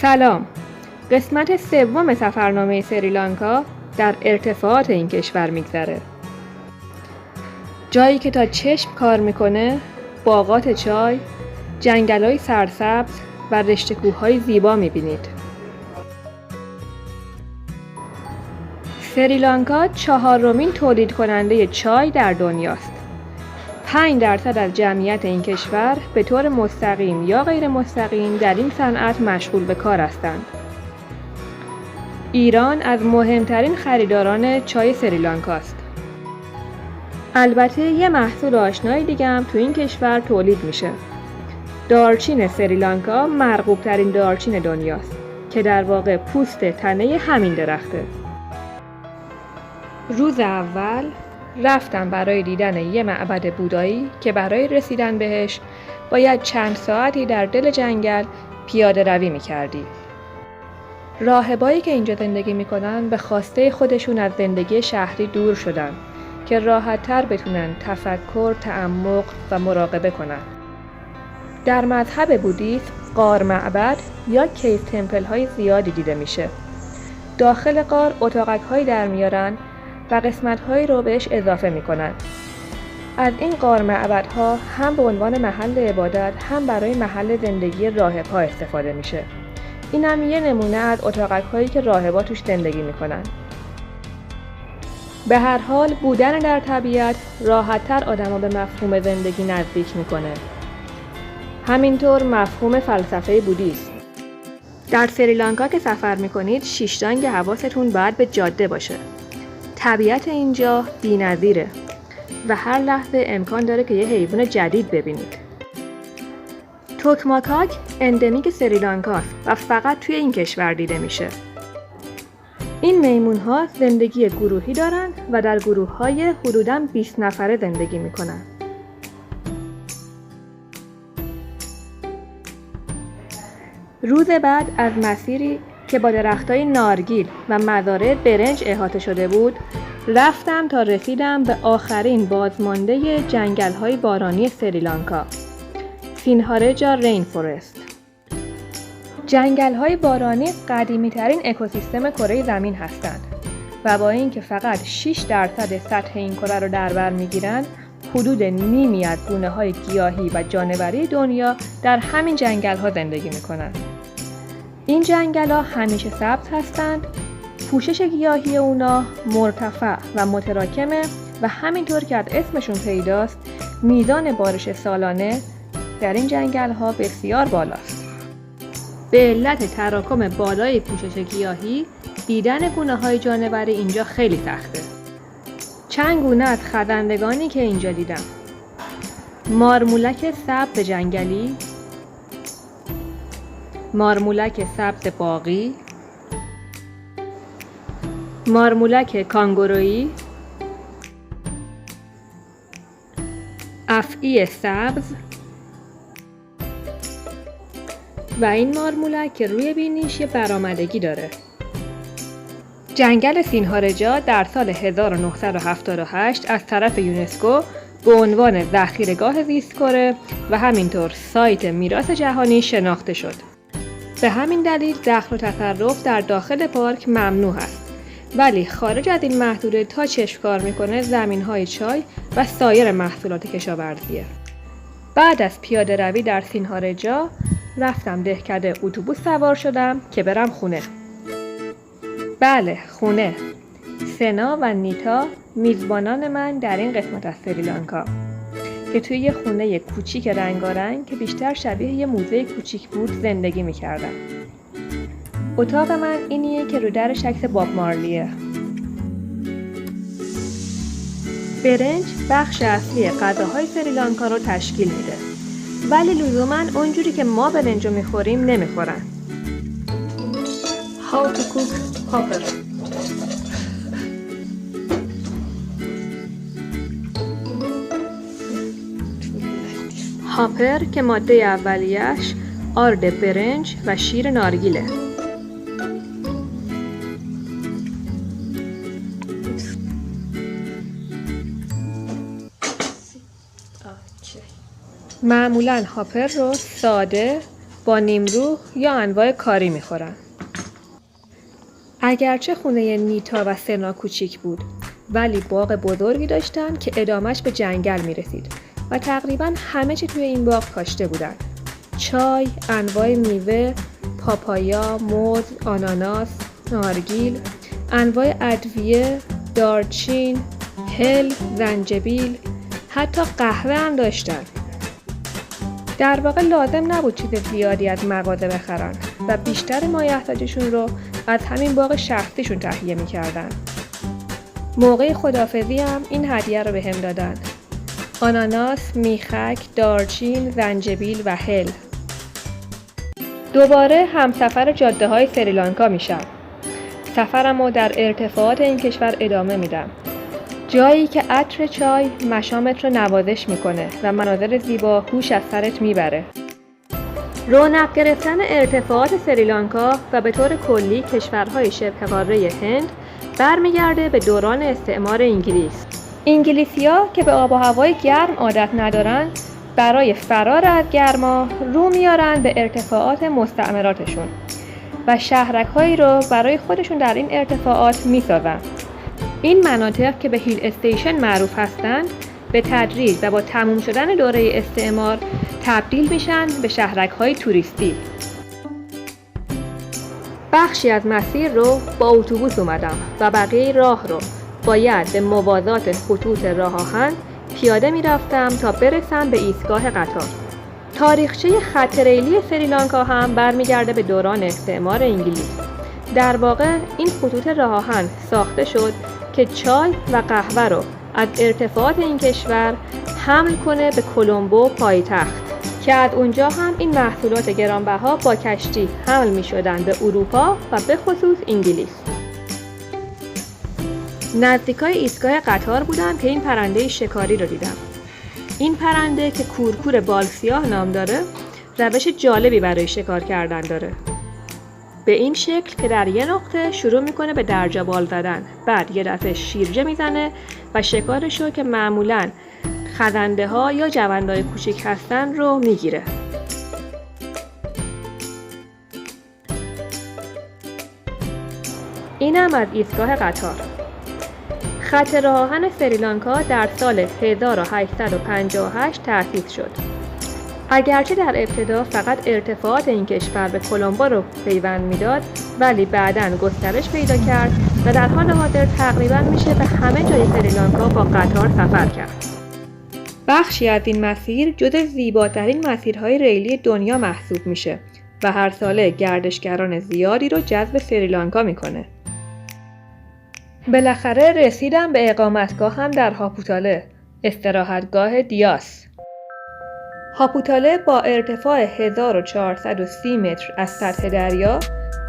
سلام. قسمت سوم سفرنامه سریلانکا در ارتفاعات این کشور میگذره. جایی که تا چشم کار میکنه، باغات چای، جنگل‌های سرسبز و رشته کوه‌های زیبا میبینید. سریلانکا 4مین تولید کننده چای در دنیاست. 5% از جمعیت این کشور به طور مستقیم یا غیر مستقیم در این صنعت مشغول به کار هستند. ایران از مهمترین خریداران چای سریلانکاست. البته یه محصول آشنای دیگه هم تو این کشور تولید میشه. دارچین سریلانکا مرغوب ترین دارچین دنیاست که در واقع پوست تنه همین درخته. روز اول رفتم برای دیدن یه معبد بودایی که برای رسیدن بهش باید چند ساعتی در دل جنگل پیاده روی میکردی. راهبایی که اینجا زندگی میکنن به خواسته خودشون از زندگی شهری دور شدن که راحت‌تر بتونن تفکر، تعمق و مراقبه کنن. در مذهب بودیسم غار معبد یا کیو تمپل های زیادی دیده میشه. داخل غار اتاقک‌هایی در میارن و قسمت‌هایی رو بهش اضافه میکنن. از این غار معبدها هم به عنوان محل عبادت هم برای محل زندگی راهب‌ها استفاده میشه. این هم یه نمونه از اتاقک‌هایی که راهب‌ها توش زندگی میکنن. به هر حال بودن در طبیعت راحت‌تر آدم‌ها به مفهوم زندگی نزدیک میکنه. همینطور مفهوم فلسفه بودیسم. در سریلانکا که سفر میکنید شیشتانگ حواستون باید به جاده باشه. طبیعت اینجا بی‌نظیره و هر لحظه امکان داره که یه حیوان جدید ببینید. توکماکاک اندمیک سریلانکاست و فقط توی این کشور دیده میشه. این میمون‌ها زندگی گروهی دارن و در گروه‌های حدوداً 20 نفره زندگی میکنن. روز بعد از مسیری که با درختای نارگیل و مزارع برنج احاطه شده بود، رفتم تا رسیدم به آخرین بازمانده جنگل‌های بارانی سریلانکا، سینهارجا رین فورست. جنگل‌های بارانی قدیمی‌ترین اکوسیستم کره زمین هستند و با اینکه فقط 6% سطح این کره رو در بر می‌گیرن، حدود نیمی از گونه‌های گیاهی و جانوری دنیا در همین جنگل‌ها زندگی می‌کنند. این جنگل‌ها همیشه سبز هستند، پوشش گیاهی اونا مرتفع و متراکمه و همینطور که از اسمشون پیداست، میزان بارش سالانه در این جنگل‌ها بسیار بالاست. به علت تراکم بالای پوشش گیاهی، دیدن گونه‌های جانوری اینجا خیلی سخته. چند گونه از خزندگانی که اینجا دیدم: مارمولک سبز جنگلی، مارمولک سبز باغی، مارمولک کانگورویی، افعی سبز و این مارمولک که روی بینیش یه برآمدگی داره. جنگل سینهارجا در سال 1978 از طرف یونسکو به عنوان ذخیره‌گاه زیست‌کره و همینطور سایت میراث جهانی شناخته شد. به همین دلیل دخل و تصرف در داخل پارک ممنوع است، ولی خارج از این محدوده تا چشم کار میکنه زمین‌های چای و سایر محصولات کشاورزیه. بعد از پیاده روی در سینهارجا رفتم دهکده اتوبوس سوار شدم که برم خونه. بله، خونه. سنا و نیتا میزبانان من در این قسمت از سریلانکا که توی یه خونه کوچیک رنگارنگ که بیشتر شبیه یه موزه کوچیک بود زندگی میکردم. اتاق من اینیه که رو درش عکس باب مارلیه. برنج بخش اصلی غذاهای سریلانکا رو تشکیل میده، ولی لزوماً اونجوری که ما برنج رو میخوریم نمیخورن. How to cook hopper. هاپر که ماده اولیه‌اش آرد برنج و شیر نارگیله. معمولاً هاپر رو ساده با نیمروح یا انواع کاری میخورن. اگرچه خونه نیتا و سنا کوچیک بود، ولی باغ بزرگی داشتن که ادامش به جنگل میرسید و تقریباً همه چی توی این باغ کاشته بودن. چای، انواع میوه، پاپایا، موز، آناناس، نارگیل، انواع ادویه، دارچین، هل، زنجبیل، حتی قهوه هم داشتن. در واقع لازم نبود چیز زیادی از مغازه بخرن و بیشتر مایحتاجشون رو از همین باغ شخصیشون تهیه میکردن. موقع خداحافظی هم این هدیه رو بهم دادن: آناناس، میخک، دارچین، زنجبیل و هل. دوباره همسفر جاده های سریلانکا میشم. سفرم رو در ارتفاعات این کشور ادامه میدم. جایی که عطر چای مشامت رو نوازش میکنه و مناظر زیبا هوش از سرت میبره. رونق گرفتن ارتفاعات سریلانکا و به طور کلی کشورهای شبه قاره هند برمیگرده به دوران استعمار انگلیس. انگلیسی‌ها که به آب و هوای گرم عادت ندارن، برای فرار از گرما رو میارن به ارتفاعات مستعمراتشون و شهرک‌هایی رو برای خودشون در این ارتفاعات میسازن. این مناطق که به هیل استیشن معروف هستند، به تدریج و با تموم شدن دوره استعمار تبدیل میشن به شهرک‌های توریستی. بخشی از مسیر رو با اتوبوس اومدم و بقیه راه رو باید به موازات خطوط راه آهن پیاده میرفتم تا برسم به ایستگاه قطار. تاریخچه خط ریلی سریلانکا هم برمیگرده به دوران استعمار انگلیس. در واقع این خطوط راه آهن ساخته شد که چای و قهوه رو از ارتفاعات این کشور حمل کنه به کلمبو پایتخت که از اونجا هم این محصولات گرانبها با کشتی حمل می شدن به اروپا و به خصوص انگلیس. نزدیکای ایستگاه قطار بودم که این پرنده شکاری رو دیدم. این پرنده که کورکور بال سیاه نام داره، روش جالبی برای شکار کردن داره. به این شکل که در یه نقطه شروع میکنه به درجا بال زدن، بعد یه دفعه شیرجه میزنه و شکارشو که معمولاً خزنده ها یا جوندهای کوچیک هستن رو میگیره. اینم از ایستگاه قطار. خط راه آهن سریلانکا در سال 1858 تأسیس شد. اگرچه در ابتدا فقط ارتفاعات این کشور به کلمبو رو پیوند میداد، ولی بعداً گسترش پیدا کرد و در حال حاضر تقریباً میشه به همه جای سریلانکا با قطار سفر کرد. بخشی از این مسیر جزو زیباترین مسیرهای ریلی دنیا محسوب میشه و هر ساله گردشگران زیادی رو جذب سریلانکا میکنه. بالاخره رسیدم به اقامتگاهم در هاپوتاله، استراحتگاه دیاس. هاپوتاله با ارتفاع 1430 متر از سطح دریا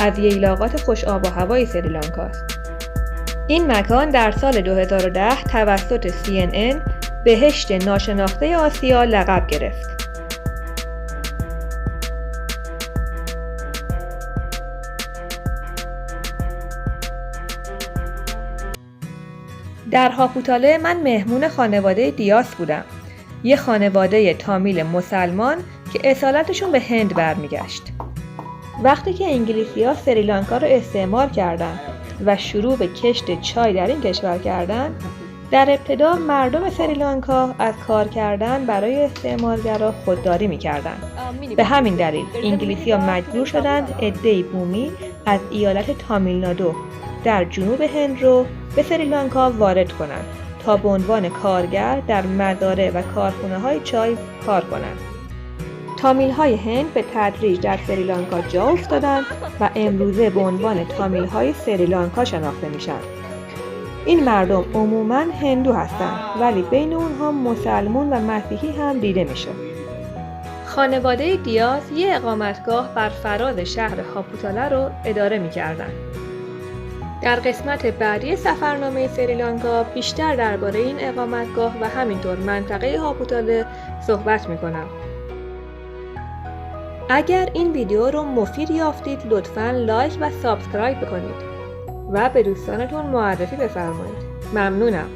از ییلاقات خوش آب و هوای سریلانکا است. این مکان در سال 2010 توسط CNN بهشت ناشناخته آسیا لقب گرفت. در هاپوتاله من مهمون خانواده دیاس بودم. یه خانواده تامیل مسلمان که اصالتشون به هند برمیگشت. وقتی که انگلیسی‌ها سریلانکا رو استعمار کردن و شروع به کشت چای در این کشور کردن، در ابتدا مردم سریلانکا از کار کردن برای استعمارگرا خودداری می‌کردن. به همین دلیل انگلیسی‌ها مجبور شدند عده‌ای بومی از ایالت تامیلنادو در جنوب هند رو به سریلانکا وارد کنند تا به عنوان کارگر در مزارع و کارخانه‌های چای کار کنند. تامیل‌های هند به تدریج در سریلانکا جا افتادند و امروزه به عنوان تامیل‌های سریلانکا شناخته میشن. این مردم عموماً هندو هستند ولی بین اونها مسلمون و مسیحی هم دیده میشه. خانواده دیاز یه اقامتگاه بر فراز شهر هاپوتاله رو اداره می‌کردند. در قسمت بعدی سفرنامه سریلانکا بیشتر درباره این اقامتگاه و همینطور منطقه هاپوتاله صحبت میکنم. اگر این ویدیو رو مفید یافتید لطفاً لایک و سابسکرایب بکنید و به دوستانتون معرفی بفرمایید. ممنونم.